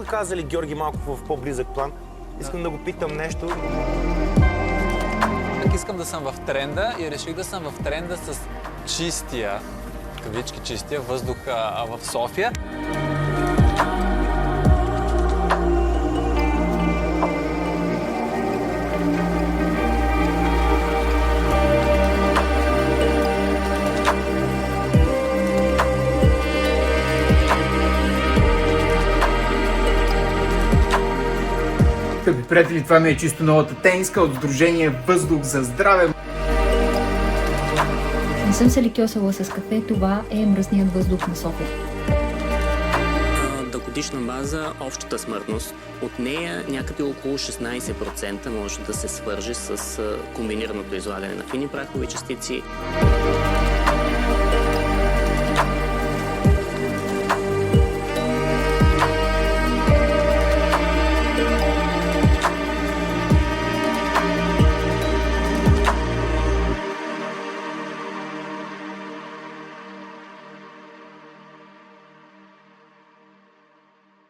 го казали Георги малко в по-близък план. Искам да го питам нещо. Искам да съм в тренда и реших да съм в тренда с чистия, кавички чистия въздух в София. Скъпи приятели, това ми е чисто новата тениска от Сдружение Въздух за здраве. Не съм се ликьосала с кафе, това е мръсният въздух на София. На годишна база общата смъртност от нея някъде около 16% може да се свърже с комбинираното излагане на фини прахови частици.